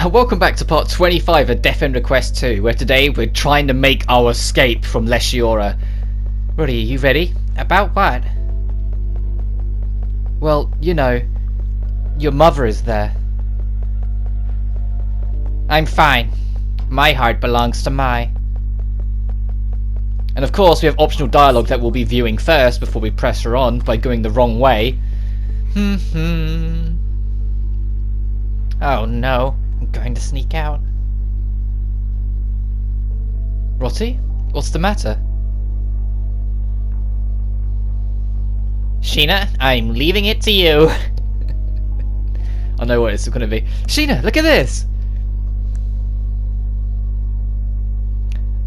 Welcome back to part 25 of Death End Request 2, where today we're trying to make our escape from Leshiora. Roddy, are you ready? About what? Well, you know, your mother is there. I'm fine. My heart belongs to Mai. And of course we have optional dialogue that we'll be viewing first before we press her on by going the wrong way. Oh no, I'm going to sneak out. Rotty? What's the matter? Sheena, I'm leaving it to you. I know what it's going to be. Sheena, look at this!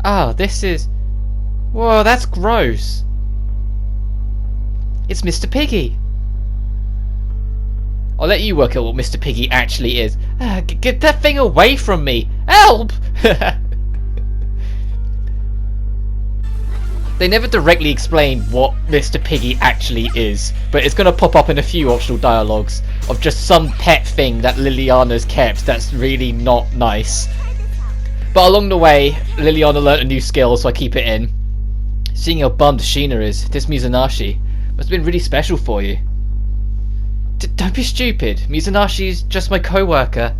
Ah, this is... Whoa, that's gross. It's Mr. Piggy. I'll let you work out what Mr. Piggy actually is. Get that thing away from me! Help! They never directly explain what Mr. Piggy actually is, but it's going to pop up in a few optional dialogues of just some pet thing that Liliana's kept that's really not nice. But along the way, Liliana learnt a new skill, so I keep it in. Seeing how bummed Sheena is, this Mizunaishi must have been really special for you. Don't be stupid. Mizunashi's just my co-worker.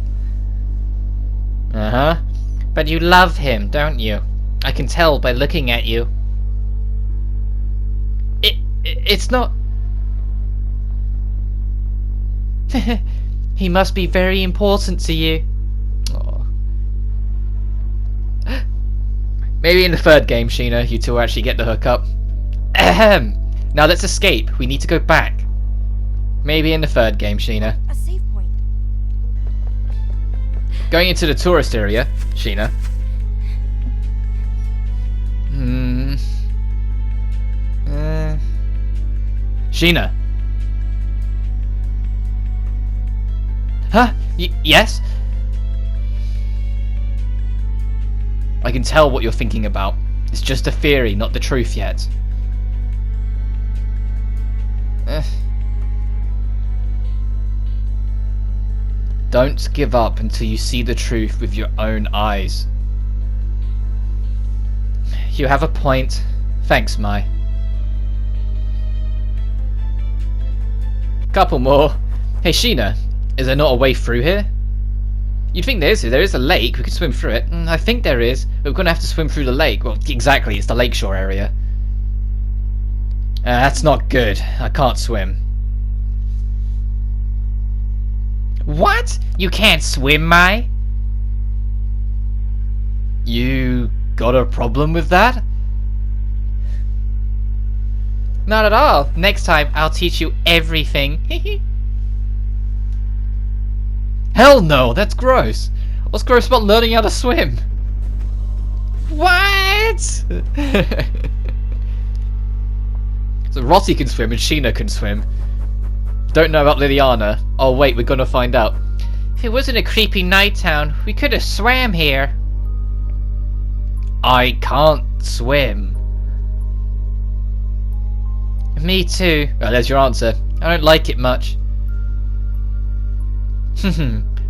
Uh-huh. But you love him, don't you? I can tell by looking at you. It's not... He must be very important to you. Aww. Maybe in the third game, Sheena, you two actually get the hookup. Ahem. Now let's escape. We need to go back. Maybe in the third game, Sheena. A save point. Going into the tourist area, Sheena. Sheena. Huh? Yes? I can tell what you're thinking about. It's just a theory, not the truth yet. Don't give up until you see the truth with your own eyes. You have a point. Thanks, Mai. Couple more. Hey, Sheena, is there not a way through here? You'd think there is a lake, we could swim through it. I think there is, but we're going to have to swim through the lake. Well, exactly, it's the lakeshore area. That's not good. I can't swim. What? You can't swim, Mai? You got a problem with that? Not at all. Next time, I'll teach you everything. Hell no, that's gross. What's gross about learning how to swim? What? So Rotty can swim and Sheena can swim. Don't know about Liliana. Oh wait, we're gonna find out. If it wasn't a creepy night town, we could have swam here. I can't swim. Me too. Well, there's your answer. I don't like it much.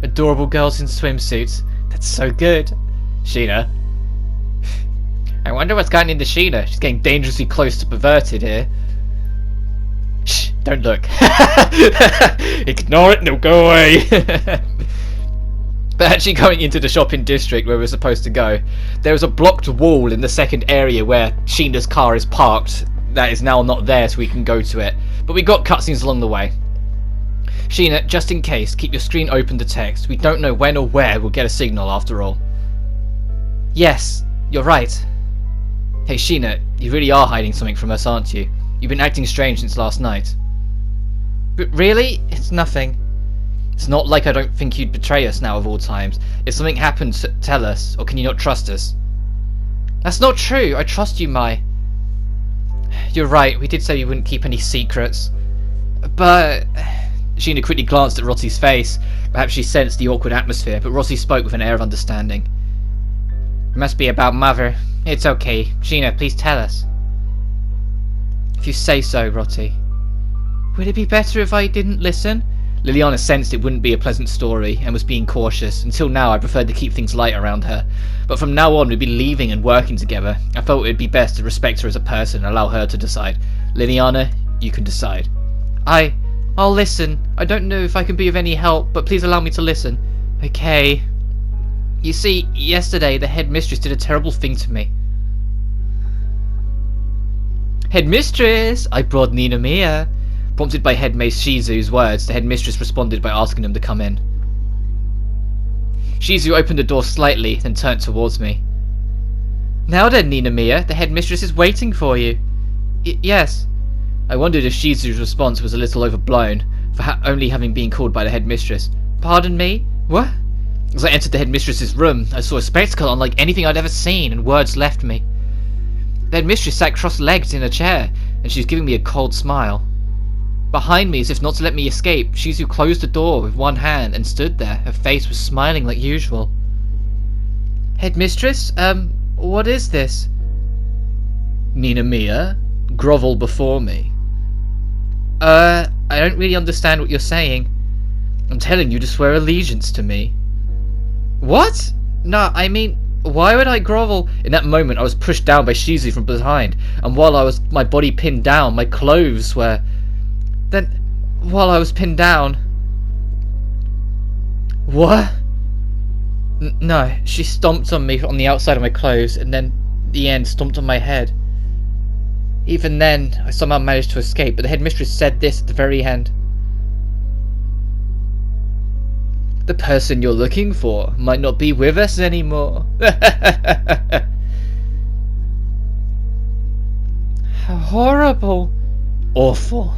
Adorable girls in swimsuits. That's so good. Sheena. I wonder what's gotten into Sheena. She's getting dangerously close to perverted here. Shh, don't look. Ignore it, no, go away. But actually going into the shopping district where we're supposed to go, there is a blocked wall in the second area where Sheena's car is parked that is now not there, so we can go to it. But we got cutscenes along the way. Sheena, just in case, keep your screen open to text. We don't know when or where we'll get a signal after all. Yes, you're right. Hey Sheena, you really are hiding something from us, aren't you? You've been acting strange since last night. But really? It's nothing. It's not like I don't think you'd betray us now of all times. If something happens, tell us, or can you not trust us? That's not true. I trust you, Mai. You're right, we did say we wouldn't keep any secrets. But... Sheena quickly glanced at Rotty's face. Perhaps she sensed the awkward atmosphere, but Rotty spoke with an air of understanding. It must be about Mother. It's okay. Sheena, please tell us. If you say so, Rotty. Would it be better if I didn't listen? Liliana sensed it wouldn't be a pleasant story and was being cautious. Until now I preferred to keep things light around her. But from now on we'd be leaving and working together. I felt it would be best to respect her as a person and allow her to decide. Liliana, you can decide. I'll listen. I don't know if I can be of any help, but please allow me to listen. Okay. You see, yesterday the headmistress did a terrible thing to me. Headmistress! I brought Nina Mia. Prompted by Headmace Shizu's words, the headmistress responded by asking him to come in. Shizu opened the door slightly, then turned towards me. Now then, Nina Mia, the headmistress is waiting for you. Yes. I wondered if Shizu's response was a little overblown, for only having been called by the headmistress. Pardon me? What? As I entered the headmistress's room, I saw a spectacle unlike anything I'd ever seen, and words left me. The headmistress sat cross-legged in a chair, and she was giving me a cold smile. Behind me, as if not to let me escape, Shizu closed the door with one hand and stood there. Her face was smiling like usual. Headmistress, what is this? Nina Mia, grovel before me. I don't really understand what you're saying. I'm telling you to swear allegiance to me. What? No, I mean, why would I grovel? In that moment, I was pushed down by Shizu from behind, and while my body pinned down, my clothes were... Then, while I was pinned down... What? No, she stomped on me on the outside of my clothes, and then, at the end, stomped on my head. Even then, I somehow managed to escape, but the headmistress said this at the very end. The person you're looking for might not be with us anymore. How horrible. Awful.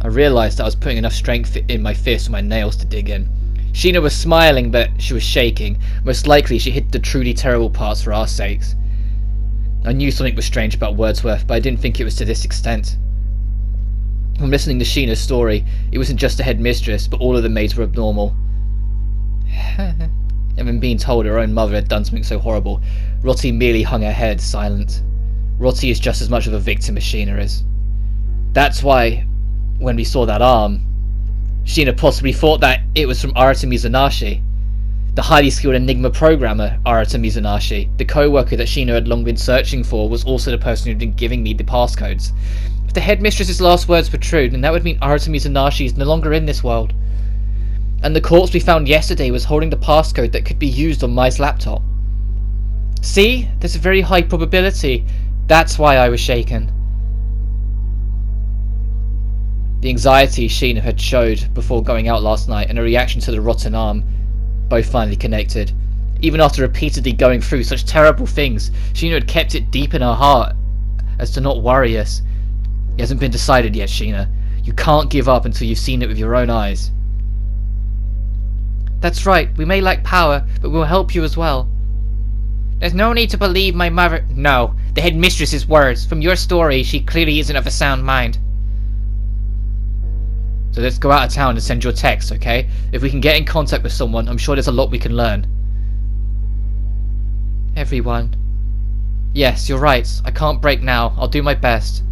I realised that I was putting enough strength in my fist for my nails to dig in. Sheena was smiling, but she was shaking. Most likely she hid the truly terrible parts for our sakes. I knew something was strange about Wordsworth, but I didn't think it was to this extent. From listening to Sheena's story, it wasn't just the headmistress, but all of the maids were abnormal. And when being told her own mother had done something so horrible, Rotti merely hung her head, silent. Rotti is just as much of a victim as Sheena is. That's why, when we saw that arm, Sheena possibly thought that it was from Arata Mizunaishi, the highly skilled Enigma programmer Arata Mizunaishi. The co-worker that Sheena had long been searching for was also the person who'd been giving me the passcodes. If the headmistress's last words were true, then that would mean Arata Mizunaishi is no longer in this world. And the corpse we found yesterday was holding the passcode that could be used on Mai's laptop. See? There's a very high probability. That's why I was shaken. The anxiety Sheena had showed before going out last night and her reaction to the rotten arm both finally connected. Even after repeatedly going through such terrible things, Sheena had kept it deep in her heart as to not worry us. It hasn't been decided yet, Sheena. You can't give up until you've seen it with your own eyes. That's right, we may lack power, but we'll help you as well. There's no need to believe my mother... No, the headmistress's words. From your story, she clearly isn't of a sound mind. So let's go out of town and send your text, okay? If we can get in contact with someone, I'm sure there's a lot we can learn. Everyone. Yes, you're right. I can't break now. I'll do my best.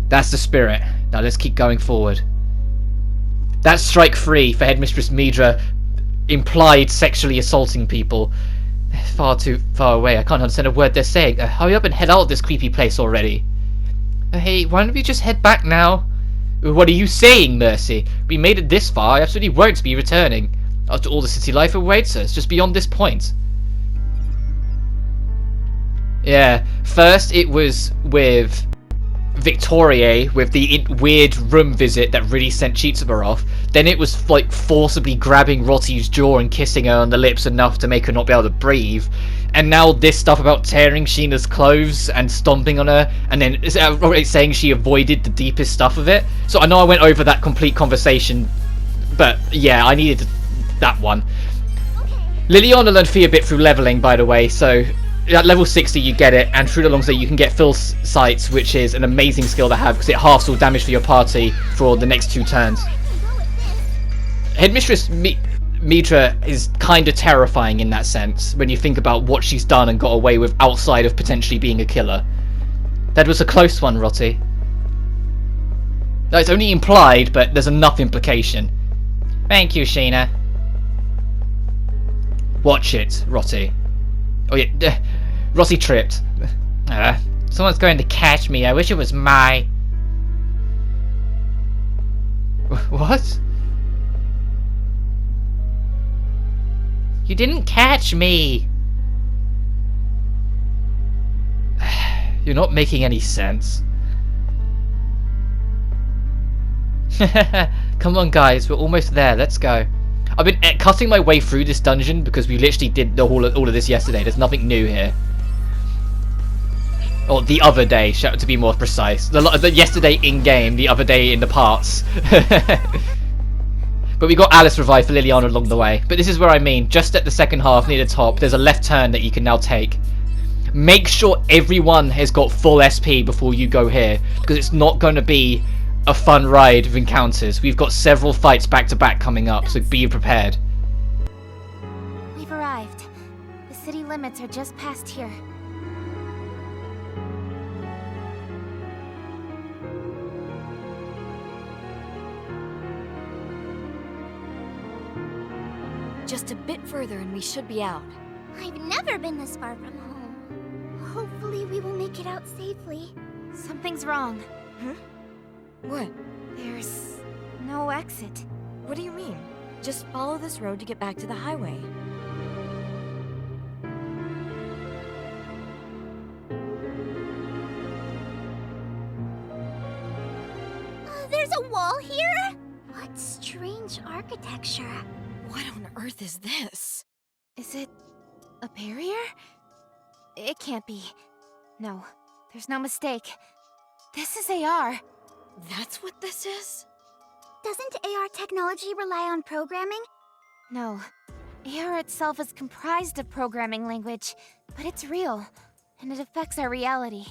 That's the spirit. Now let's keep going forward. That's strike 3 for Headmistress Midra implied sexually assaulting people. They're far too far away. I can't understand a word they're saying. Hurry up and head out of this creepy place already. Hey, why don't we just head back now? What are you saying, Mercy? We made it this far. I absolutely won't be returning. After all the city life awaits us, just beyond this point. Yeah, first it was with Victoria, with the weird room visit that really sent Chitsuba off. Then it was like forcibly grabbing Rotti's jaw and kissing her on the lips enough to make her not be able to breathe. And now this stuff about tearing Sheena's clothes and stomping on her, and then saying she avoided the deepest stuff of it. So I know I went over that complete conversation, but yeah, I needed that one. Liliana learned Fear Bit through leveling, by the way, so at level 60 you get it, and through the long day you can get Fill Sights, which is an amazing skill to have because it halves all damage for your party for the next 2 turns. Headmistress Midra is kind of terrifying in that sense when you think about what she's done and got away with outside of potentially being a killer. That was a close one, Rotti. No, it's only implied, but there's enough implication. Thank you, Sheena. Watch it, Rotty. Oh yeah, Rossi tripped. Someone's going to catch me. I wish it was my... What? You didn't catch me. You're not making any sense. Come on, guys, we're almost there. Let's go. I've been cutting my way through this dungeon because we literally did all of this yesterday. There's nothing new here. Or the other day, to be more precise. The yesterday in-game, the other day in the parts. But we got Alice revived for Liliana along the way. But this is where I mean, just at the second half near the top, there's a left turn that you can now take. Make sure everyone has got full SP before you go here, because it's not going to be a fun ride of encounters. We've got several fights back to back coming up, so be prepared. We've arrived. The city limits are just past here. Just a bit further and we should be out. I've never been this far from home. Hopefully we will make it out safely. Something's wrong. Huh? What? There's no exit. What do you mean? Just follow this road to get back to the highway. There's a wall here? What strange architecture. What on earth is this? Is it a barrier? It can't be. No, there's no mistake. This is AR. That's what this is? Doesn't AR technology rely on programming? No. AR itself is comprised of programming language, but it's real, and it affects our reality.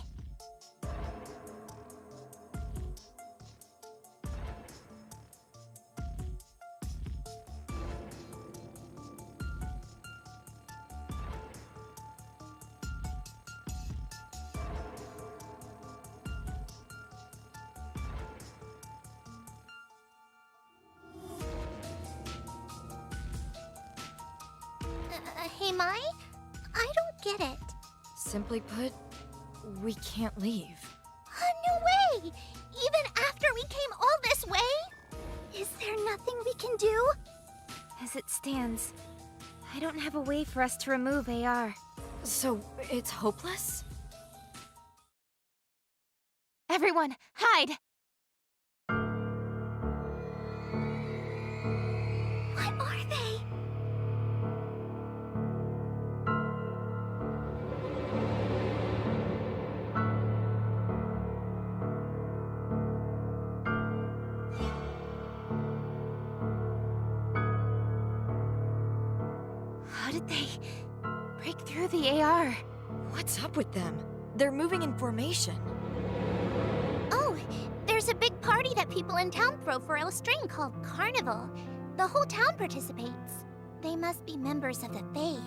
Hey, Mai? I don't get it. Simply put, we can't leave. No way! Even after we came all this way? Is there nothing we can do? As it stands, I don't have a way for us to remove AR. So, it's hopeless? Everyone, hide! What are they? How did they break through the AR? What's up with them? They're moving in formation. Oh, there's a big party that people in town throw for a string called Carnival. The whole town participates. They must be members of the faith.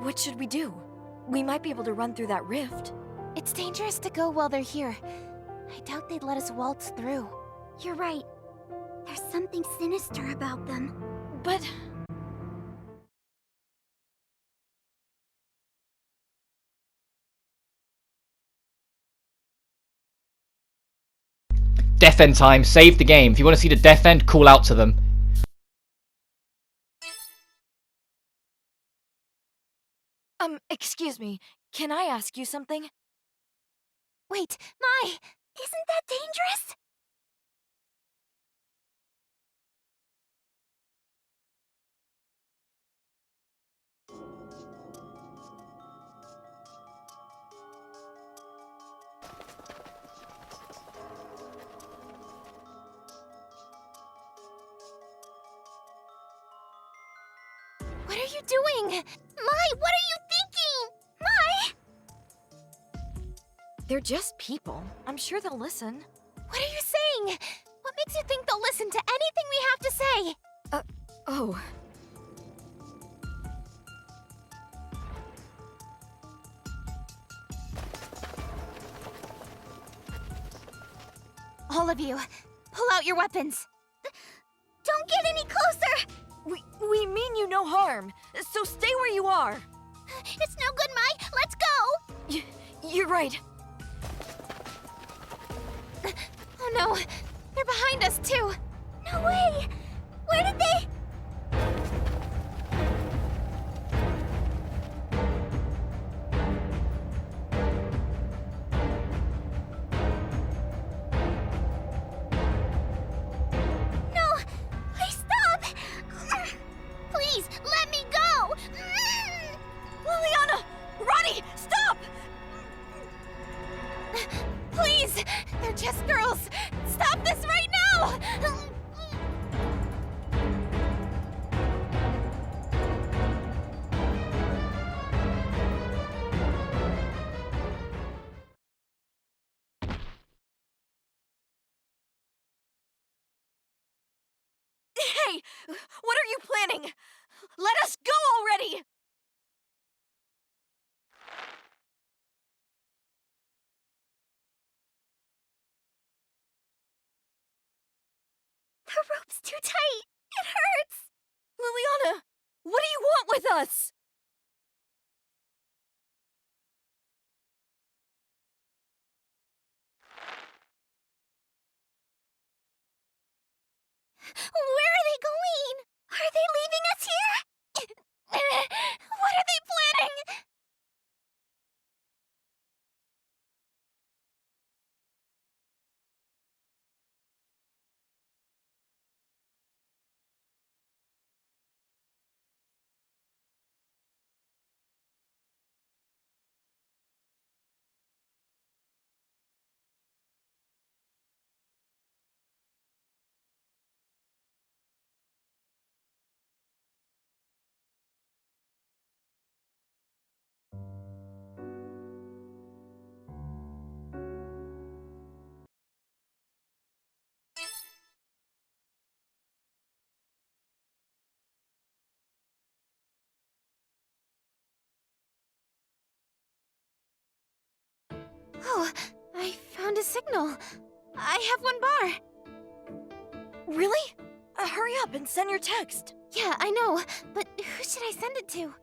What should we do? We might be able to run through that rift. It's dangerous to go while they're here. I doubt they'd let us waltz through. You're right. There's something sinister about them. But... Death end time. Save the game. If you want to see the death end, call out to them. Excuse me. Can I ask you something? Wait, Mai! Isn't that dangerous? What are you doing? Mai, what are you thinking? Mai! They're just people. I'm sure they'll listen. What are you saying? What makes you think they'll listen to anything we have to say? Oh. All of you, pull out your weapons. Don't get any closer! We mean you no harm, so stay where you are. It's no good, Mai. Let's go! You're right. Oh no, they're behind us too. No way! Where did they... No! Please stop! Please, let me go! Liliana! Ronnie, stop! Please! They're just girls! Stop this right now! Hey! What are you planning? Let us go already! The rope's too tight! It hurts! Liliana! What do you want with us? Where are they going? Are they leaving us here? What are they planning? Oh, I found a signal. I have one bar. Really? Hurry up and send your text. Yeah, I know, but who should I send it to?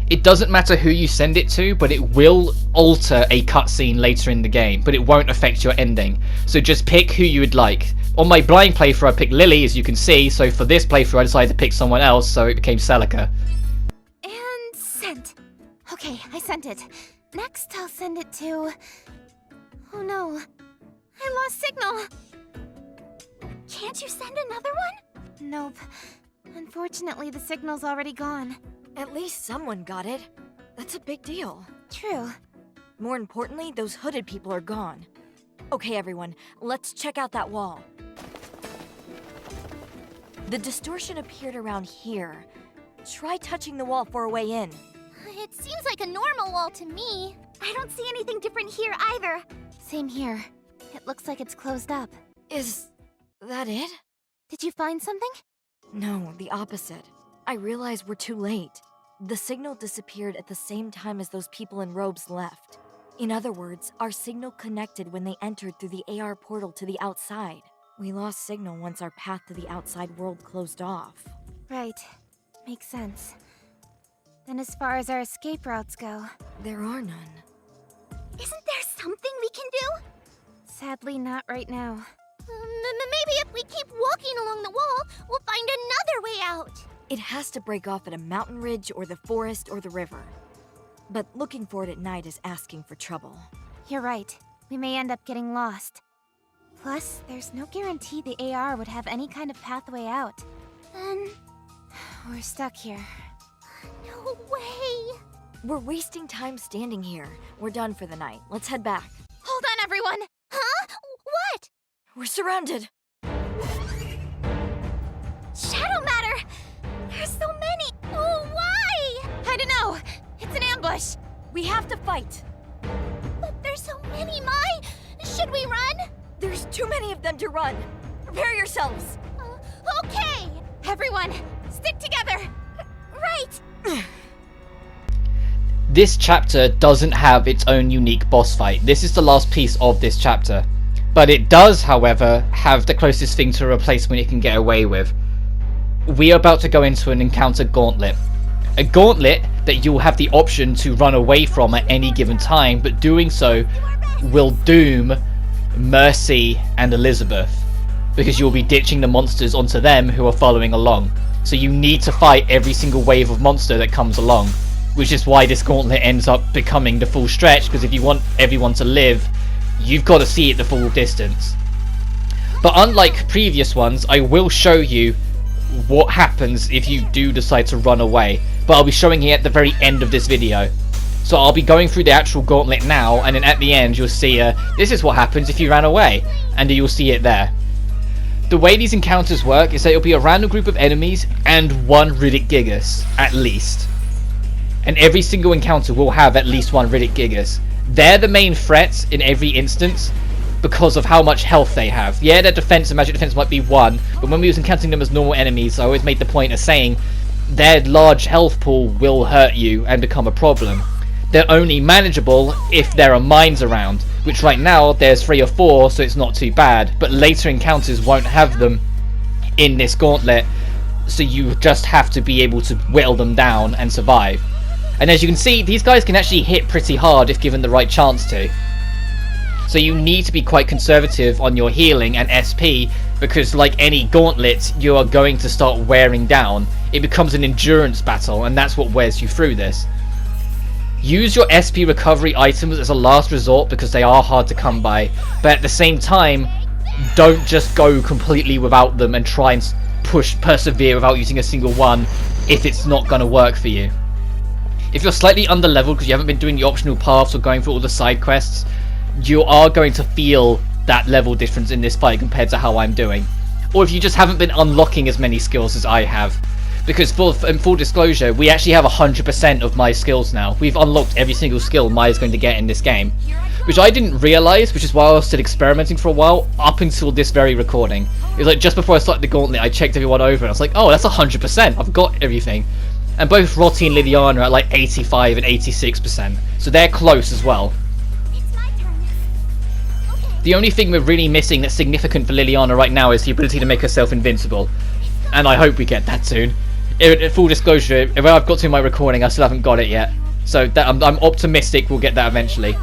It doesn't matter who you send it to, but it will alter a cutscene later in the game, but it won't affect your ending. So just pick who you would like. On my blind playthrough I picked Lily, as you can see, so for this playthrough I decided to pick someone else, so it became Celica. And sent. Okay, I sent it. Next, I'll send it to... Oh no, I lost signal. Can't you send another one? Nope. Unfortunately, the signal's already gone. At least someone got it. That's a big deal. True. More importantly, those hooded people are gone. Okay, everyone, let's check out that wall. The distortion appeared around here. Try touching the wall for a way in. It seems like a normal wall to me. I don't see anything different here either. Same here. It looks like it's closed up. Is that it? Did you find something? No, the opposite. I realize we're too late. The signal disappeared at the same time as those people in robes left. In other words, our signal connected when they entered through the AR portal to the outside. We lost signal once our path to the outside world closed off. Right. Makes sense. Then as far as our escape routes go... There are none. Isn't there something we can do? Sadly, not right now. Maybe if we keep walking along the wall, we'll find another way out. It has to break off at a mountain ridge or the forest or the river. But looking for it at night is asking for trouble. You're right. We may end up getting lost. Plus, there's no guarantee the AR would have any kind of pathway out. Then... we're stuck here. No way! We're wasting time standing here. We're done for the night. Let's head back. Hold on, everyone! Huh? What? We're surrounded! Shadow matter! There's so many! Oh, why? I don't know. It's an ambush. We have to fight! But there's so many, Mai! Should we run? There's too many of them to run! Prepare yourselves! Okay! Everyone, Stick together! Right! This chapter doesn't have its own unique boss fight. This is the last piece of this chapter. But it does, however, have the closest thing to a replacement it can get away with. We are about to go into an encounter gauntlet. A gauntlet that you'll have the option to run away from at any given time, but doing so will doom Mercy and Elizabeth, because you'll be ditching the monsters onto them who are following along. So you need to fight every single wave of monster that comes along, which is why this gauntlet ends up becoming the full stretch, because if you want everyone to live, you've got to see it the full distance. But unlike previous ones, I will show you what happens if you do decide to run away, but I'll be showing it at the very end of this video. So I'll be going through the actual gauntlet now, and then at the end you'll see this is what happens if you ran away, and you'll see it there. The way these encounters work is that it'll be a random group of enemies and one Riddick Gigas, at least. And every single encounter will have at least one Riddick Gigas. They're the main threats in every instance because of how much health they have. Yeah, their defense and magic defense might be 1, but when we was encountering them as normal enemies, I always made the point of saying their large health pool will hurt you and become a problem. They're only manageable if there are mines around, which right now there's 3 or 4, so it's not too bad, but later encounters won't have them in this gauntlet, so you just have to be able to whittle them down and survive. And as you can see, these guys can actually hit pretty hard if given the right chance to. So you need to be quite conservative on your healing and SP, because like any gauntlet, you are going to start wearing down. It becomes an endurance battle, and that's what wears you through this. Use your SP recovery items as a last resort because they are hard to come by, but at the same time, don't just go completely without them and try and persevere without using a single one if it's not going to work for you. If you're slightly underleveled because you haven't been doing the optional paths or going through all the side quests, you are going to feel that level difference in this fight compared to how I'm doing. Or if you just haven't been unlocking as many skills as I have. Because in full disclosure, we actually have 100% of my skills now. We've unlocked every single skill Maya's going to get in this game. Which I didn't realise, which is why I was still experimenting for a while, up until this very recording. It was like just before I started the gauntlet, I checked everyone over and I was like, oh, that's 100%, I've got everything. And both Rottie and Liliana are at like 85 and 86%, so they're close as well. The only thing we're really missing that's significant for Liliana right now is the ability to make herself invincible. And I hope we get that soon. In full disclosure, if I've got to my recording, I still haven't got it yet. So that I'm optimistic we'll get that eventually.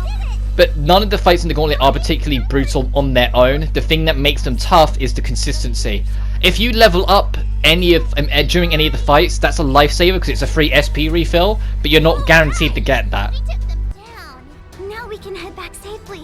But none of the fights in the gauntlet are particularly brutal on their own. The thing that makes them tough is the consistency. If you level up during any of the fights, that's a lifesaver because it's a free SP refill, but you're not guaranteed to get that. We took them down. Now we can head back safely.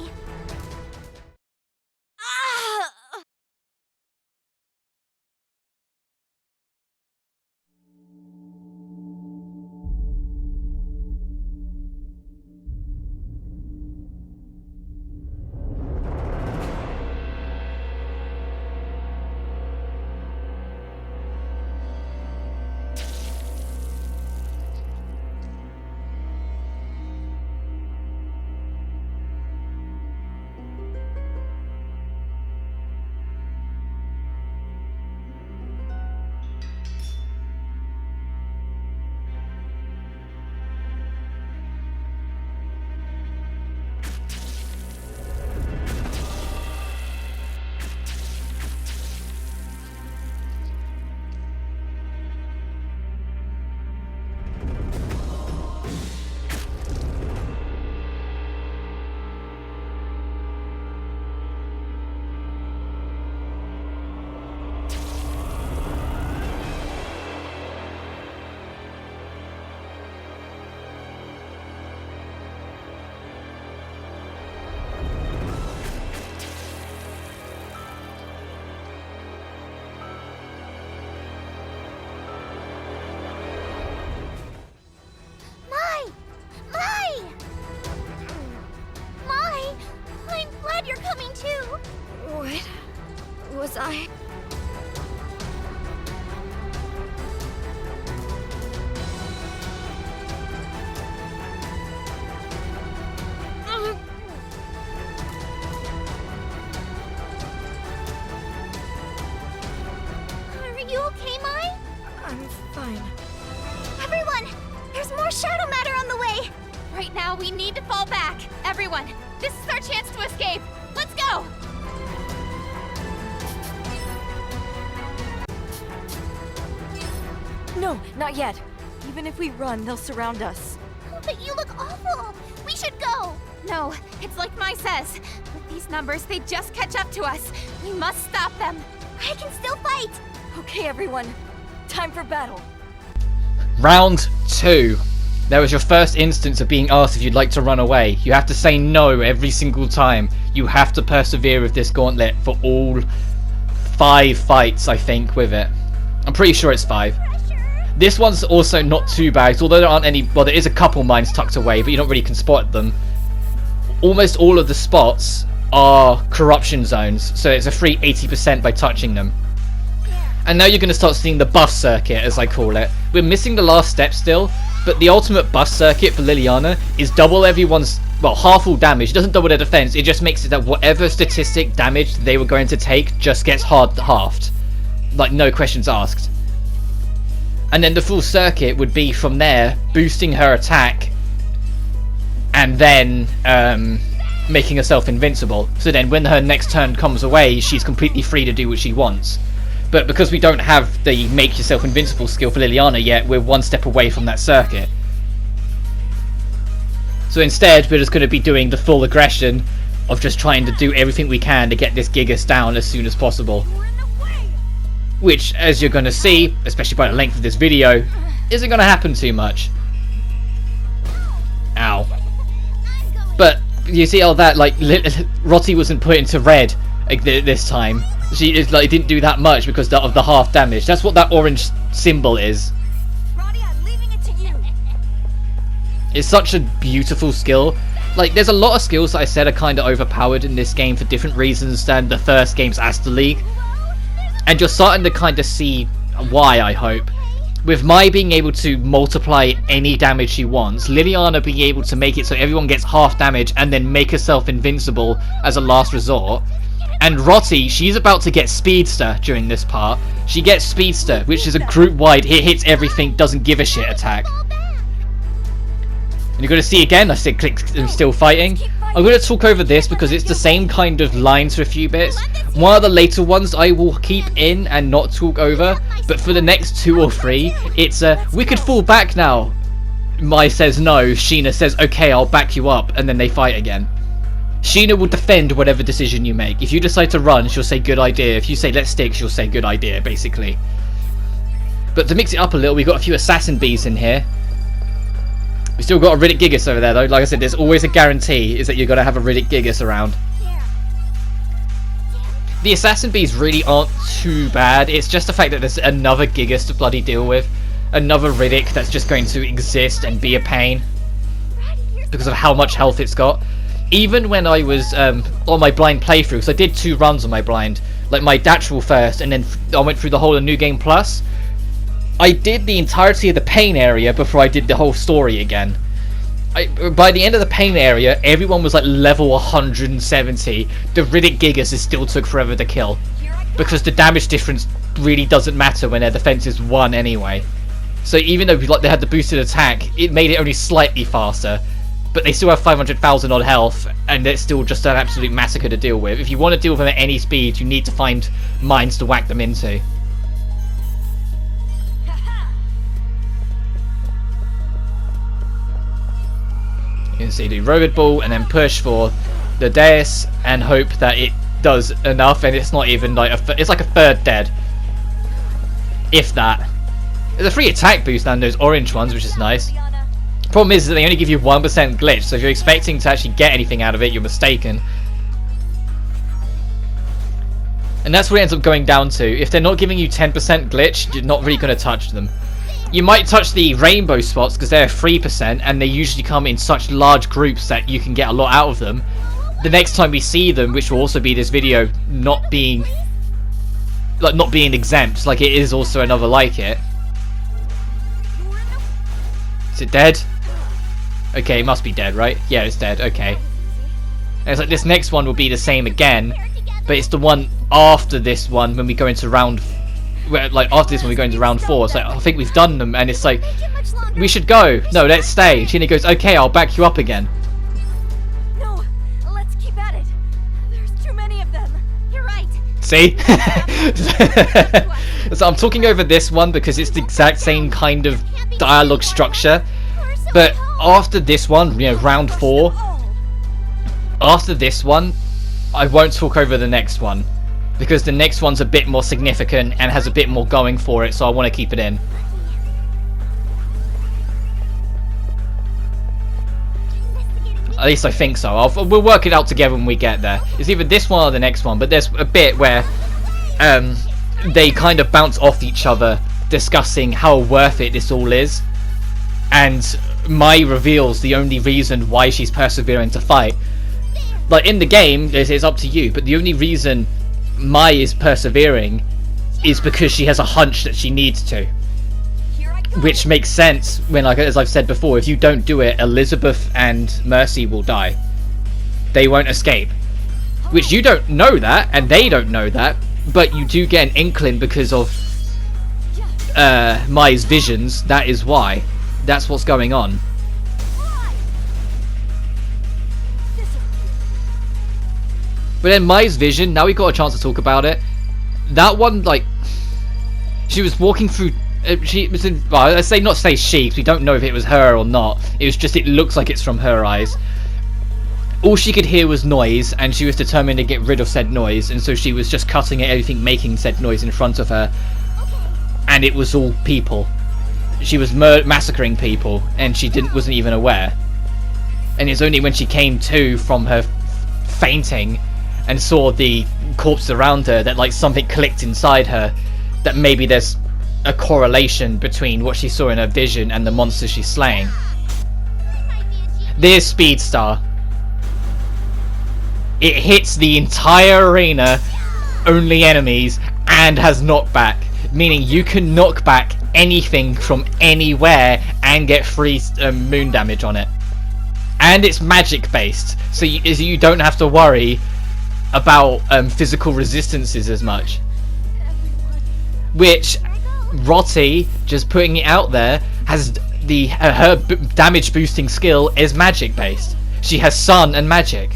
There's Shadow Matter on the way! Right now, we need to fall back. Everyone, this is our chance to escape. Let's go! No, not yet. Even if we run, they'll surround us. But you look awful! We should go! No, it's like Mai says. With these numbers, they just catch up to us. We must stop them. I can still fight! Okay, everyone. Time for battle. Round 2. There was your first instance of being asked if you'd like to run away. You have to say no every single time. You have to persevere with this gauntlet for all 5 fights, I think, with it. I'm pretty sure it's 5. This one's also not too bad, although there aren't any, well, there is a couple mines tucked away, but you don't really can spot them. Almost all of the spots are corruption zones, so it's a free 80% by touching them. And now you're going to start seeing the buff circuit, as I call it. We're missing the last step still, but the ultimate buff circuit for Liliana is double everyone's, well, half all damage. It doesn't double their defense, it just makes it that whatever statistic damage they were going to take just gets halved. Like, no questions asked. And then the full circuit would be from there, boosting her attack, and then making herself invincible. So then when her next turn comes away, she's completely free to do what she wants. But because we don't have the make yourself invincible skill for Liliana yet, we're one step away from that circuit. So instead, we're just going to be doing the full aggression of just trying to do everything we can to get this Gigas down as soon as possible. Which, as you're going to see, especially by the length of this video, isn't going to happen too much. Ow. But you see all that, like, Rotti wasn't put into red like, this time. She didn't do that much because of the half damage. That's what that orange symbol is. Roddy, I'm leaving it to you. It's such a beautiful skill. Like, there's a lot of skills that I said are kind of overpowered in this game for different reasons than the first game's Asta League. And you're starting to kind of see why, I hope. With Mai being able to multiply any damage she wants, Liliana being able to make it so everyone gets half damage and then make herself invincible as a last resort. And Rotti, she's about to get Speedster during this part. She gets Speedster, which is a group-wide, it hits everything, doesn't give a shit attack. And you're going to see again, I said click, still fighting. I'm going to talk over this because it's the same kind of lines for a few bits. One of the later ones I will keep in and not talk over, but for the next 2 or 3, it's we could fall back now. Mai says no, Sheena says okay, I'll back you up, and then they fight again. Sheena will defend whatever decision you make. If you decide to run, she'll say good idea. If you say let's stick, she'll say good idea, basically. But to mix it up a little, we've got a few assassin bees in here. We still got a Riddick Gigas over there though. Like I said, there's always a guarantee is that you're going to have a Riddick Gigas around. The assassin bees really aren't too bad. It's just the fact that there's another Gigas to bloody deal with. Another Riddick that's just going to exist and be a pain. Because of how much health it's got. Even when I was on my blind playthrough, because I did 2 runs on my blind. Like my actual first, and then I went through the whole of New Game Plus. I did the entirety of the pain area before I did the whole story again. By the end of the pain area, everyone was like level 170. The Riddick Gigas still took forever to kill. Because the damage difference really doesn't matter when their defense is 1 anyway. So even though they had the boosted attack, it made it only slightly faster. But they still have 500,000 odd health, and it's still just an absolute massacre to deal with. If you want to deal with them at any speed, you need to find mines to whack them into. You can see do Robot Ball and then push for the Deus and hope that it does enough, and it's not even like it's like a third dead. If that. There's a free attack boost on those orange ones, which is nice. Problem is that they only give you 1% glitch, so if you're expecting to actually get anything out of it, you're mistaken. And that's what it ends up going down to. If they're not giving you 10% glitch, you're not really going to touch them. You might touch the rainbow spots because they're 3% and they usually come in such large groups that you can get a lot out of them. The next time we see them, which will also be this video not being exempt, like it is also another like it. Is it dead? Okay, it must be dead, right? Yeah, it's dead, okay. And it's like this next one will be the same again, but it's the one after this one when we go into round where, like, after this one we go into round 4. It's like, I think we've done them, and it's like, we should go. No, let's stay. Tina goes, okay, I'll back you up again. No, let's keep at it. There's too many of them. You're right. See? So I'm talking over this one because it's the exact same kind of dialogue structure. But after this one, you know, round 4, after this one, I won't talk over the next one. Because the next one's a bit more significant and has a bit more going for it, so I want to keep it in. At least I think so. We'll work it out together when we get there. It's either this one or the next one, but there's a bit where they kind of bounce off each other, discussing how worth it this all is. And Mai reveals the only reason why she's persevering to fight. Like, in the game, it's up to you, but the only reason Mai is persevering is because she has a hunch that she needs to. Which makes sense when, like, as I've said before, if you don't do it, Elizabeth and Mercy will die. They won't escape. Which you don't know that, and they don't know that, but you do get an inkling because of Mai's visions. That is why. That's what's going on. But then Mai's vision, now we got a chance to talk about it. That one, like, she was walking through. She was in. Well, I say not say she, because we don't know if it was her or not. It was just, it looks like it's from her eyes. All she could hear was noise, and she was determined to get rid of said noise, and so she was just cutting at everything making said noise in front of her. And it was all people. She was massacring people, and she wasn't even aware. And it's only when she came to from her fainting and saw the corpse around her that, like, something clicked inside her, that maybe there's a correlation between what she saw in her vision and the monster she's slaying. There's Speedstar. It hits the entire arena, only enemies, and has knockback, meaning you can knock back anything from anywhere and get free moon damage on it. And it's magic based, so you don't have to worry about physical resistances as much. Which Rottie, just putting it out there, has her damage boosting skill is magic based. She has sun and magic,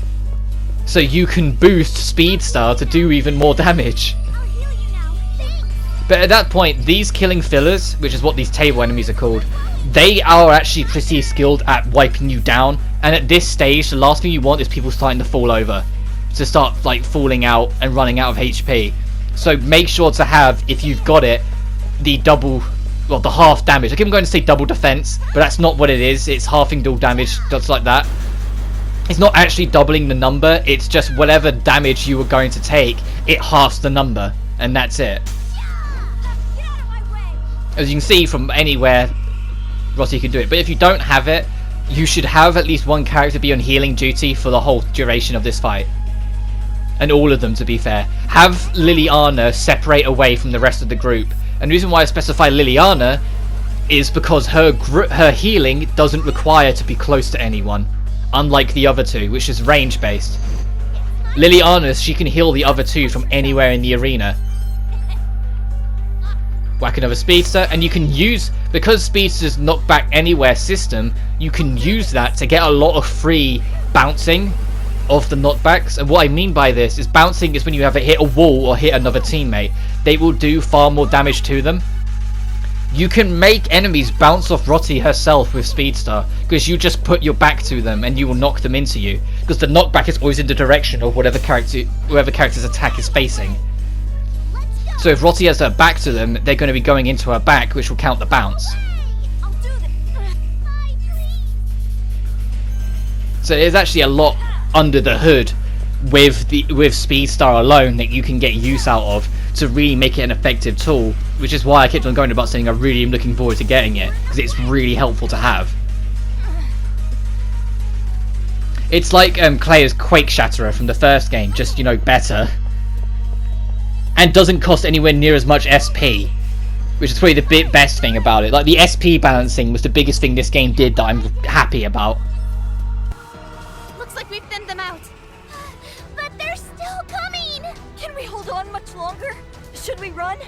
so you can boost Speedstar to do even more damage. But at that point, these killing fillers, which is what these table enemies are called, they are actually pretty skilled at wiping you down. And at this stage, the last thing you want is people starting to fall over, to start, like, falling out and running out of HP. So make sure to have, if you've got it, the half damage. I keep going to say double defense, but that's not what it is. It's halving dual damage, just like that. It's not actually doubling the number, it's just whatever damage you were going to take, it halves the number, and that's it. As you can see from anywhere, Rottie can do it. But if you don't have it, you should have at least one character be on healing duty for the whole duration of this fight. And all of them, to be fair. Have Liliana separate away from the rest of the group. And the reason why I specify Liliana is because her healing doesn't require to be close to anyone, unlike the other two, which is range based. Liliana, she can heal the other two from anywhere in the arena. Whack another Speedster, and you can use, because Speedster's knockback anywhere system, you can use that to get a lot of free bouncing of the knockbacks. And what I mean by this is, bouncing is when you have hit a wall or hit another teammate. They will do far more damage to them. You can make enemies bounce off Rottie herself with Speedstar, because you just put your back to them and you will knock them into you, because the knockback is always in the direction of whoever character's attack is facing. So if Rottie has her back to them, they're going to be going into her back, which will count the bounce. So there's actually a lot under the hood with Speedstar alone that you can get use out of to really make it an effective tool, which is why I kept on going about saying I really am looking forward to getting it, because it's really helpful to have. It's like Claire's Quake Shatterer from the first game, just, you know, better. And doesn't cost anywhere near as much SP, which is probably the best thing about it. Like, the SP balancing was the biggest thing this game did that I'm happy about. Looks like we've thinned them out. But they're still coming! Can we hold on much longer? Should we run?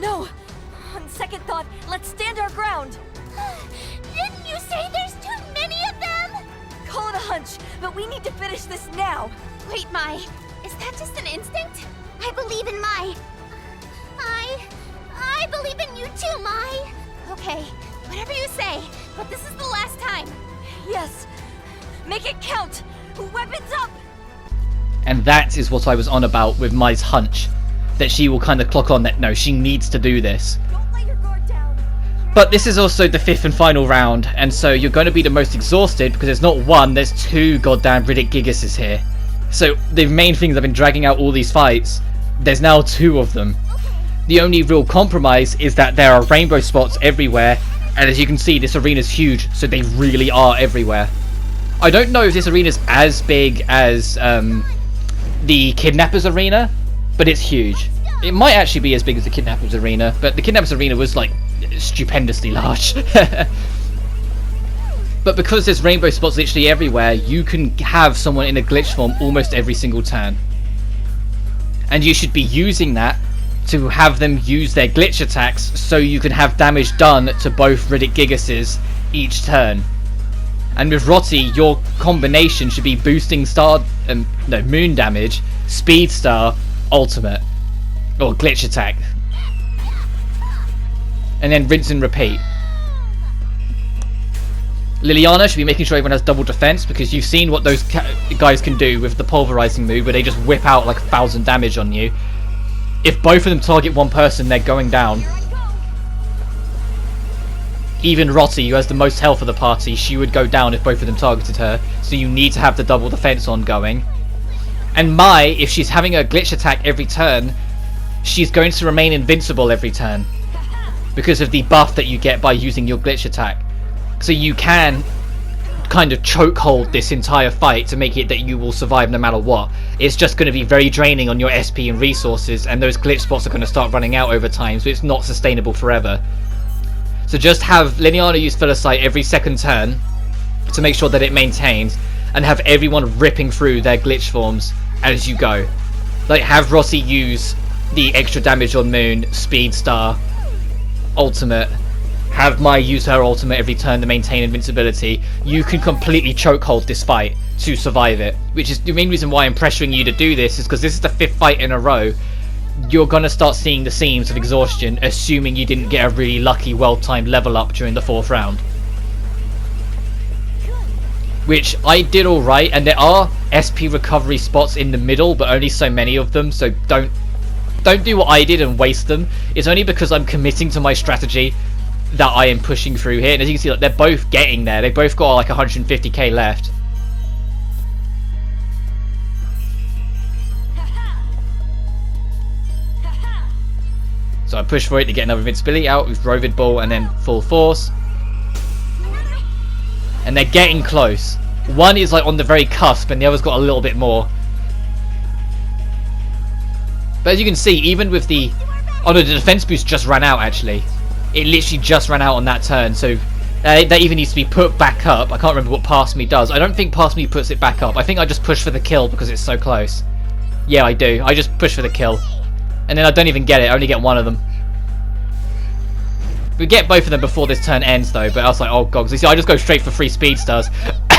No! On second thought, let's stand our ground! Didn't you say there's too many of them? Call it a hunch, but we need to finish this now! Wait, Mai. Is that just an instinct? I believe in Mai. I believe in you too, Mai. Okay, whatever you say, but this is the last time. Yes! Make it count! Weapons up! And that is what I was on about with Mai's hunch. That she will kind of clock on that, no, she needs to do this. Don't let your guard down! But this is also the 5th and final round, and so you're going to be the most exhausted because there's not one, there's 2 goddamn Riddick Gigases here. So the main things I've been dragging out all these fights, there's now 2 of them. The only real compromise is that there are rainbow spots everywhere, and as you can see, this arena's huge, so they really are everywhere. I don't know if this arena's as big as the Kidnappers Arena, but it's huge. It might actually be as big as the Kidnappers Arena, but the Kidnappers Arena was like stupendously large. But because there's rainbow spots literally everywhere, you can have someone in a glitch form almost every single turn. And you should be using that to have them use their glitch attacks so you can have damage done to both Riddick Gigases each turn. And with Rotti, your combination should be boosting moon damage, speed star, ultimate, or glitch attack. And then rinse and repeat. Liliana should be making sure everyone has double defense, because you've seen what those guys can do with the pulverizing move, where they just whip out like 1,000 damage on you. If both of them target one person, they're going down. Even Rotti, who has the most health of the party, she would go down if both of them targeted her, so you need to have the double defense ongoing. And Mai, if she's having a glitch attack every turn, she's going to remain invincible every turn, because of the buff that you get by using your glitch attack. So you can kind of chokehold this entire fight to make it that you will survive no matter what. It's just going to be very draining on your SP and resources, and those glitch spots are going to start running out over time, so it's not sustainable forever. So just have Liliana use Philosite every second turn to make sure that it maintains, and have everyone ripping through their glitch forms as you go. Like, have Rotti use the extra damage on Moon, Speed Star, Ultimate. Have Mai use her ultimate every turn to maintain invincibility. You can completely chokehold this fight to survive it. Which is the main reason why I'm pressuring you to do this, is because this is the 5th fight in a row. You're going to start seeing the seams of exhaustion, assuming you didn't get a really lucky, well-timed level up during the 4th round. Which I did alright, and there are SP recovery spots in the middle, but only so many of them, so don't do what I did and waste them. It's only because I'm committing to my strategy that I am pushing through here, and as you can see, like, they're both getting there. They both got like 150k left. So I push for it to get another invincibility out with Rovid Ball and then full force. And they're getting close. One is like on the very cusp and the other's got a little bit more. But as you can see, even with the... Oh no, the defense boost just ran out actually. It literally just ran out on that turn, so that even needs to be put back up. I can't remember what Past Me does. I don't think Past Me puts it back up. I think I just push for the kill because it's so close. Yeah, I do. I just push for the kill. And then I don't even get it. I only get one of them. We get both of them before this turn ends though, but I was like, oh god, you see, I just go straight for 3 speed stars.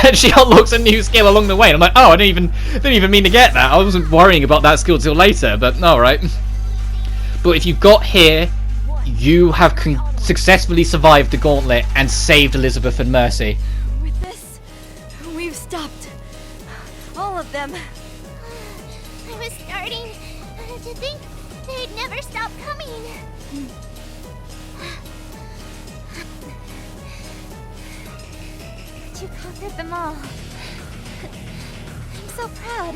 And she unlocks a new skill along the way. And I'm like, oh, I didn't even mean to get that. I wasn't worrying about that skill till later, but alright. But if you got here, you have successfully survived the Gauntlet and saved Elizabeth and Mercy. With this, we've stopped all of them. I was starting to think they'd never stop coming. But you conquered them all. I'm so proud.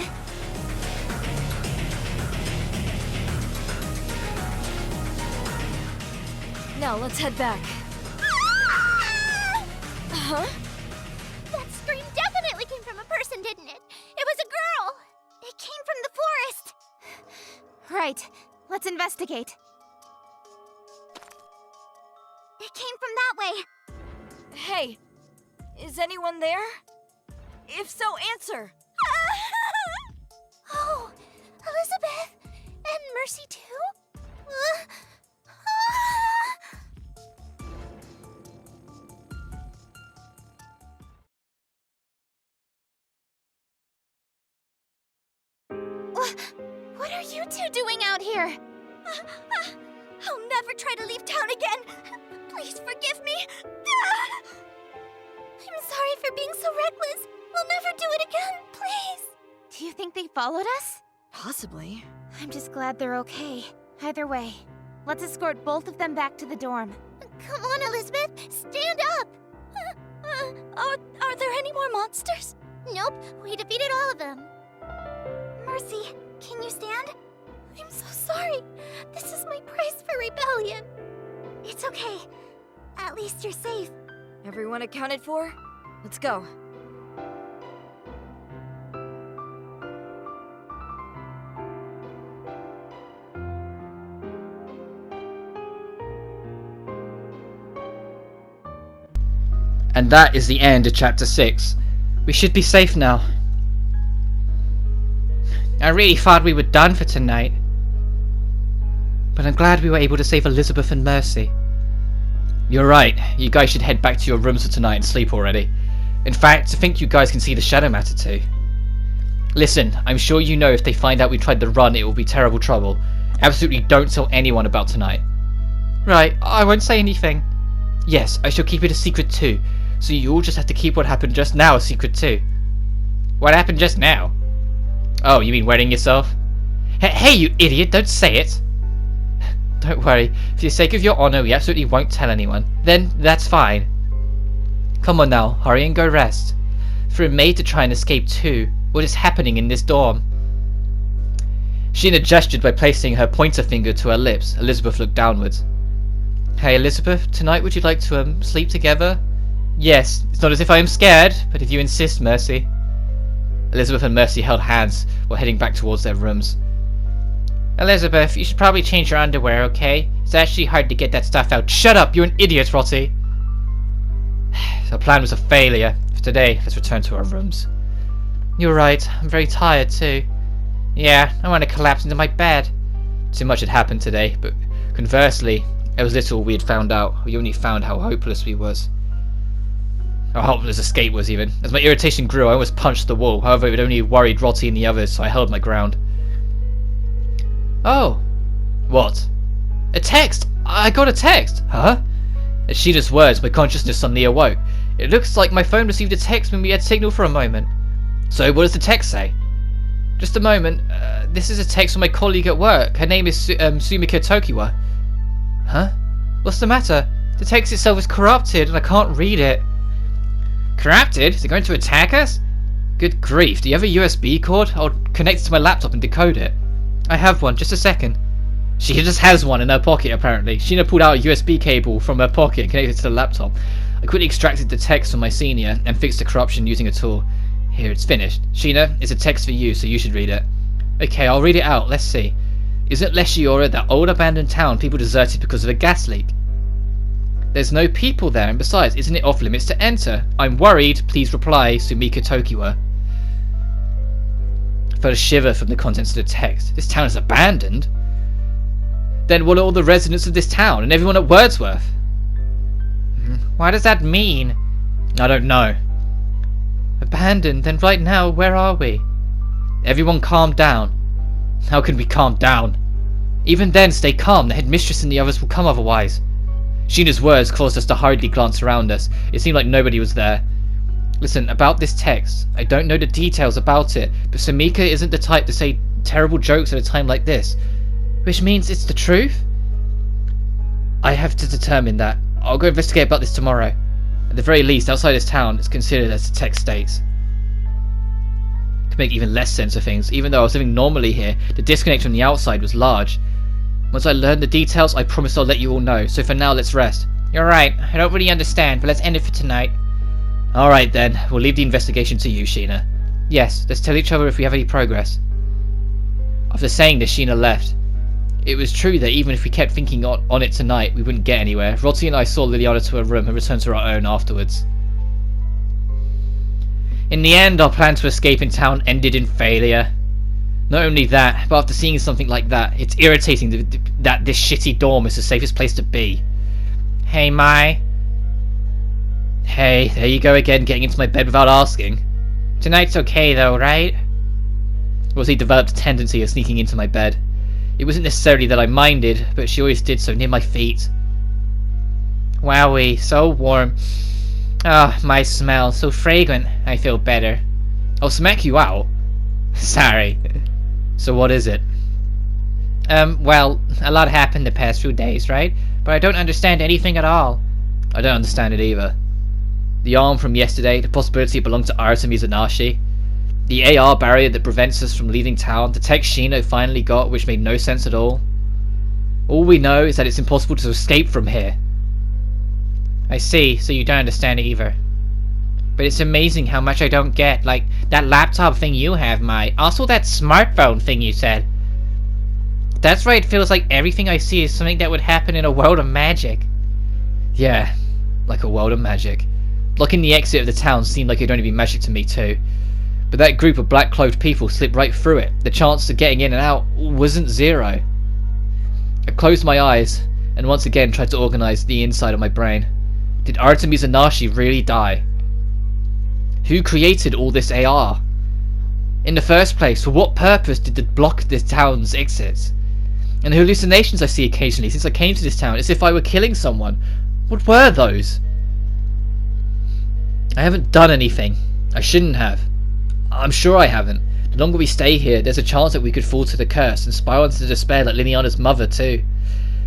Now let's head back. Huh? That scream definitely came from a person, didn't it? It was a girl! It came from the forest! Right. Let's investigate. It came from that way! Hey, is anyone there? If so, answer! Oh, Elizabeth! And Mercy too? What are you two doing out here? I'll never try to leave town again. Please forgive me. I'm sorry for being so reckless. We'll never do it again, please. Do you think they followed us? Possibly. I'm just glad they're okay. Either way, let's escort both of them back to the dorm. Come on, Elizabeth. Stand up. Are there any more monsters? Nope. We defeated all of them. Mercy, can you stand? I'm so sorry. This is my price for rebellion. It's okay. At least you're safe. Everyone accounted for? Let's go. And that is the end of chapter 6. We should be safe now. I really thought we were done for tonight. But I'm glad we were able to save Elizabeth and Mercy. You're right, you guys should head back to your rooms for tonight and sleep already. In fact, I think you guys can see the shadow matter too. Listen, I'm sure you know if they find out we tried to run it will be terrible trouble. Absolutely don't tell anyone about tonight. Right, I won't say anything. Yes, I shall keep it a secret too. So you all just have to keep what happened just now a secret too. What happened just now? Oh, you mean wetting yourself? Hey, you idiot, don't say it! Don't worry, for the sake of your honor, we absolutely won't tell anyone. Then, that's fine. Come on now, hurry and go rest. For a maid to try and escape too, what is happening in this dorm? Sheena gestured by placing her pointer finger to her lips. Elizabeth looked downwards. Hey Elizabeth, tonight would you like to sleep together? Yes, it's not as if I am scared, but if you insist, Mercy. Elizabeth and Mercy held hands while heading back towards their rooms. Elizabeth, you should probably change your underwear, okay? It's actually hard to get that stuff out. Shut up, you're an idiot, Rotty! Our plan was a failure. For today, let's return to our rooms. You're right, I'm very tired too. Yeah, I want to collapse into my bed. Too much had happened today, but conversely, there was little we had found out. We only found how hopeless we was. How hopeless escape was even. As my irritation grew, I almost punched the wall. However, it only worried Rotty and the others, so I held my ground. Oh. What? A text! I got a text! Huh? At Sheena's words, my consciousness suddenly awoke. It looks like my phone received a text when we had signal for a moment. So, what does the text say? Just a moment. This is a text from my colleague at work. Her name is Sumika Tokiwa. Huh? What's the matter? The text itself is corrupted and I can't read it. Corrupted? Is it going to attack us? Good grief, do you have a USB cord? I'll connect it to my laptop and decode it. I have one, just a second. She just has one in her pocket apparently. Sheena pulled out a USB cable from her pocket and connected it to the laptop. I quickly extracted the text from my senior and fixed the corruption using a tool. Here, it's finished. Sheena, it's a text for you, so you should read it. Okay, I'll read it out, let's see. Isn't Leshiora that old abandoned town people deserted because of a gas leak? There's no people there, and besides, isn't it off limits to enter? I'm worried, please reply, Sumika Tokiwa. I felt a shiver from the contents of the text. This town is abandoned? Then what are all the residents of this town, and everyone at Wordsworth? What does that mean? I don't know. Abandoned? Then right now, where are we? Everyone calm down. How can we calm down? Even then, stay calm. The headmistress and the others will come otherwise. Sheena's words caused us to hurriedly glance around us. It seemed like nobody was there. Listen, about this text, I don't know the details about it, but Sumika isn't the type to say terrible jokes at a time like this. Which means it's the truth? I have to determine that. I'll go investigate about this tomorrow. At the very least, outside this town, it's considered as the text states. It could make even less sense of things. Even though I was living normally here, the disconnect from the outside was large. Once I learn the details, I promise I'll let you all know. So for now, let's rest. You're right. I don't really understand, but let's end it for tonight. Alright then. We'll leave the investigation to you, Sheena. Yes, let's tell each other if we have any progress. After saying this, Sheena left. It was true that even if we kept thinking on it tonight, we wouldn't get anywhere. Rotty and I saw Liliana to her room and returned to our own afterwards. In the end, our plan to escape in town ended in failure. Not only that, but after seeing something like that, it's irritating that this shitty dorm is the safest place to be. Hey, Mai. Hey, there you go again, getting into my bed without asking. Tonight's okay though, right? Rosie developed a tendency of sneaking into my bed. It wasn't necessarily that I minded, but she always did so near my feet. Wowee, so warm. Ah, my smell, so fragrant. I feel better. I'll smack you out. Sorry. So what is it? Well, a lot happened the past few days, right? But I don't understand anything at all. I don't understand it either. The arm from yesterday, the possibility it belonged to Artemis Anashi. The AR barrier that prevents us from leaving town, the tech Shino finally got, which made no sense at all. All we know is that it's impossible to escape from here. I see, so you don't understand it either. But it's amazing how much I don't get, like that laptop thing you have, Mai. Also that smartphone thing you said. That's right, it feels like everything I see is something that would happen in a world of magic. Yeah, like a world of magic. Blocking the exit of the town seemed like it'd only be magic to me too. But that group of black-clothed people slipped right through it. The chance of getting in and out wasn't zero. I closed my eyes, and once again tried to organize the inside of my brain. Did Artemis Anashi really die? Who created all this AR? In the first place, for what purpose did it block the town's exits? And the hallucinations I see occasionally since I came to this town, as if I were killing someone. What were those? I haven't done anything. I shouldn't have. I'm sure I haven't. The longer we stay here, there's a chance that we could fall to the curse and spiral into despair like Liliana's mother too.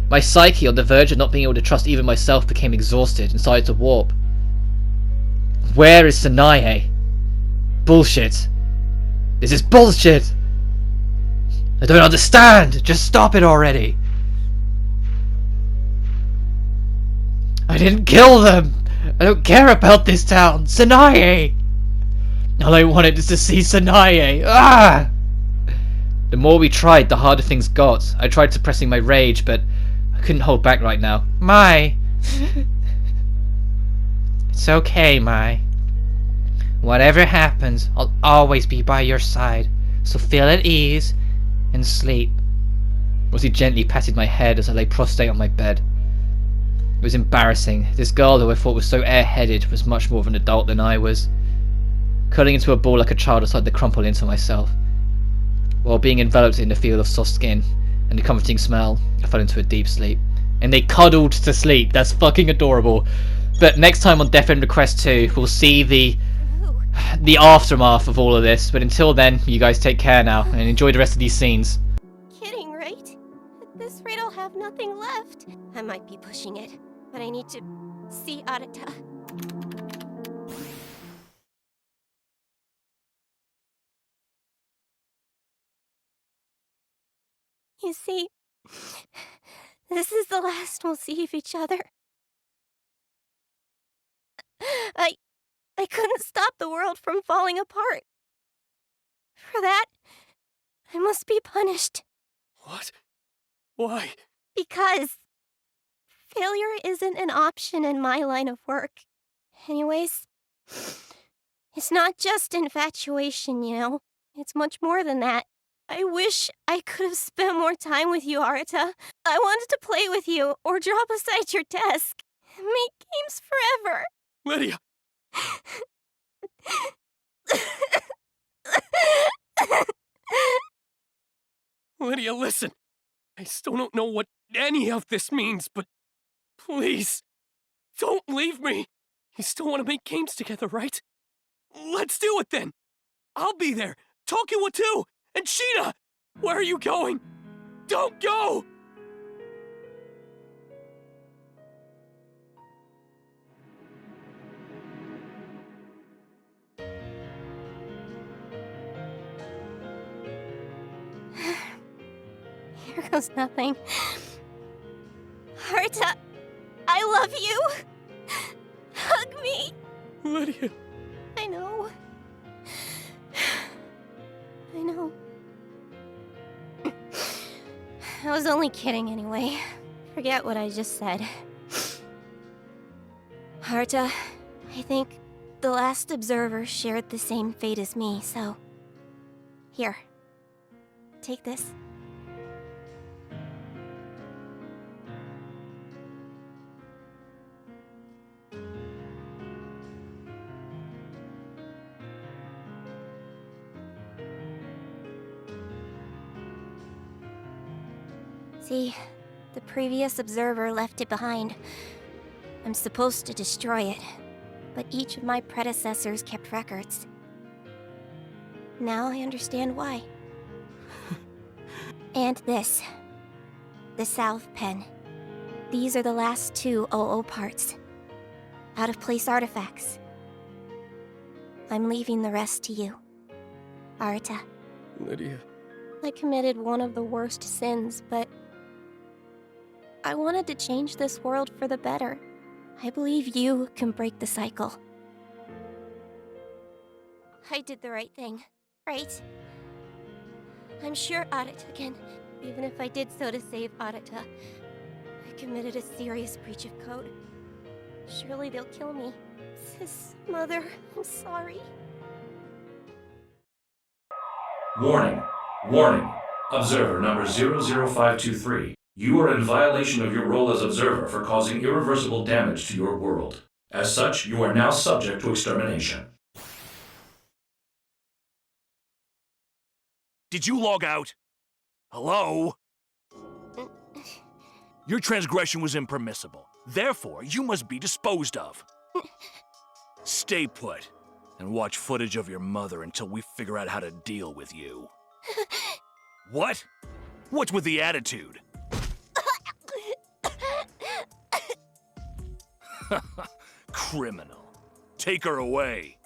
My psyche, on the verge of not being able to trust even myself, became exhausted and started to warp. Where is Sanae? Bullshit. This is bullshit! I don't understand! Just stop it already! I didn't kill them! I don't care about this town! Sanae! All I wanted is to see Sanae! Ah! The more we tried, the harder things got. I tried suppressing my rage, but I couldn't hold back right now. Mai! It's okay, Mai. Whatever happens, I'll always be by your side. So feel at ease and sleep. Rosie gently patted my head as I lay prostrate on my bed. It was embarrassing. This girl who I thought was so airheaded was much more of an adult than I was. Curling into a ball like a child, I started to crumple into myself. While being enveloped in the feel of soft skin and the comforting smell, I fell into a deep sleep. And they cuddled to sleep. That's fucking adorable. But next time on Death End Request 2, we'll see the aftermath of all of this. But until then, you guys take care now and enjoy the rest of these scenes. Kidding, right? At this rate, I'll have nothing left. I might be pushing it, but I need to see Arata. You see, this is the last we'll see of each other. I couldn't stop the world from falling apart. For that, I must be punished. What? Why? Because failure isn't an option in my line of work. Anyways, it's not just infatuation, you know. It's much more than that. I wish I could have spent more time with you, Arata. I wanted to play with you or draw beside your desk and make games forever. Lydia! Lydia, listen! I still don't know what any of this means, but please, don't leave me! You still want to make games together, right? Let's do it then! I'll be there! Tokiwa too! And Sheena! Where are you going? Don't go! Here goes nothing. Arata, I love you! Hug me! Lydia. I know. I know. I was only kidding anyway. Forget what I just said. Arata, I think the last observer shared the same fate as me, so... Here. Take this. See, the previous observer left it behind. I'm supposed to destroy it, but each of my predecessors kept records. Now I understand why. And this. The South Pen. These are the last 2 OO parts. Out-of-place artifacts. I'm leaving the rest to you, Arata. Lydia. I committed one of the worst sins, but I wanted to change this world for the better. I believe you can break the cycle. I did the right thing, right? I'm sure Arata can, even if I did so to save Arata. I committed a serious breach of code. Surely they'll kill me. Sis, Mother, I'm sorry. Warning. Warning. Observer number 00523. You are in violation of your role as observer for causing irreversible damage to your world. As such, you are now subject to extermination. Did you log out? Hello? Your transgression was impermissible. Therefore, you must be disposed of. Stay put, and watch footage of your mother until we figure out how to deal with you. What? What's with the attitude? Criminal. Take her away.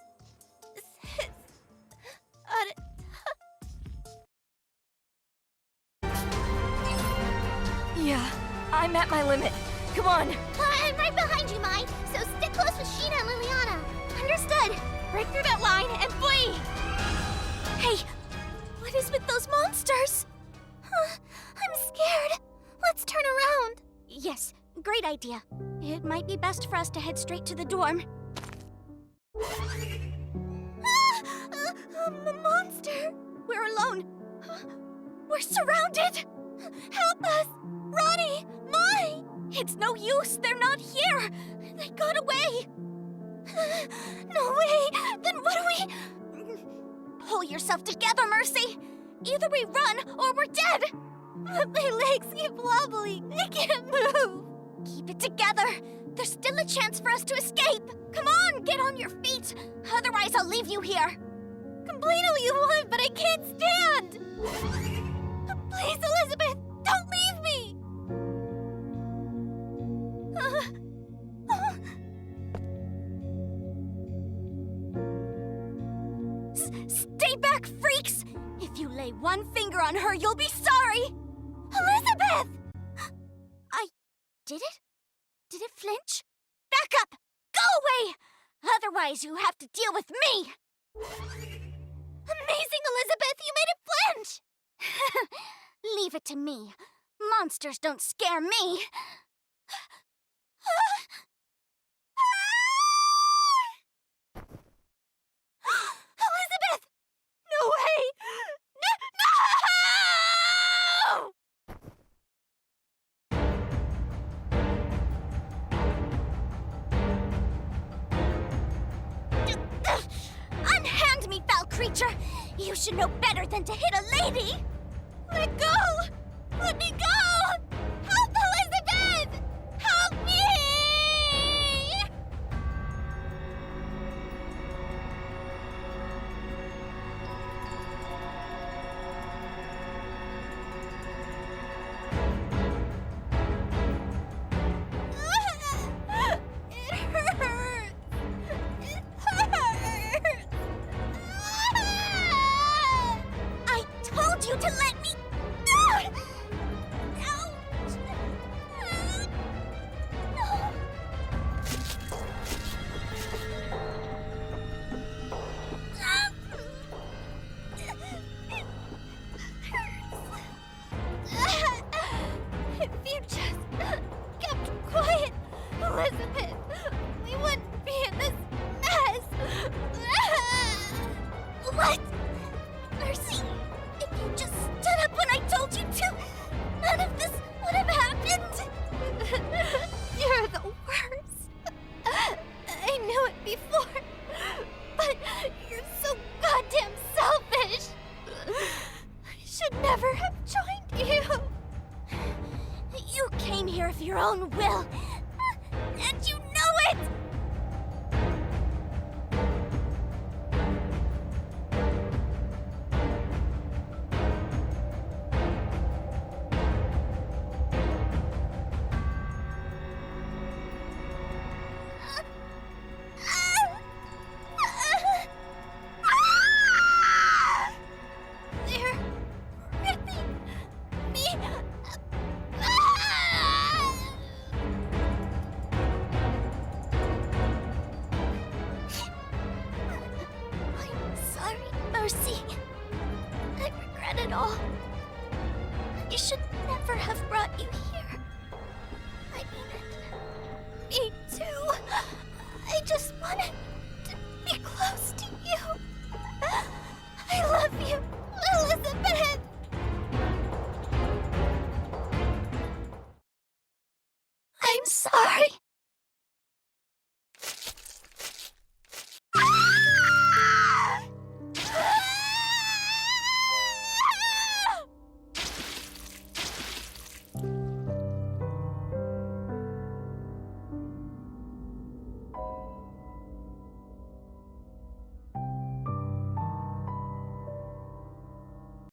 Yeah, I'm at my limit. Come on. I'm right behind you, Mai, so stick close with Sheena and Liliana. Understood. Break through that line and flee! Hey, what is with those monsters? I'm scared. Let's turn around. Yes, great idea. It might be best for us to head straight to the dorm. A monster. We're alone. We're surrounded. Help us. Ronnie, Mai. It's no use, they're not here! They got away. No way. Then what do we... Pull yourself together, Mercy! Either we run or we're dead! But my legs keep wobbling. I can't move. Keep it together! There's still a chance for us to escape! Come on, get on your feet! Otherwise, I'll leave you here! Complain all you want, but I can't stand! Please, Elizabeth, don't leave me! Stay back, freaks! If you lay one finger on her, you'll be sorry! Elizabeth! Did it? Did it flinch? Back up! Go away! Otherwise, you have to deal with me! Amazing, Elizabeth! You made it flinch! Leave it to me. Monsters don't scare me. Elizabeth! No way! Unhand me, foul creature! You should know better than to hit a lady! Let go! Let me go! Help, Elizabeth! Help me! It hurts! It hurts! I told you to let me... Darcy. I regret it all. I should never have brought you here. I mean it. Me too. I just wanted to be close to you. I love you, Elizabeth! I'm sorry.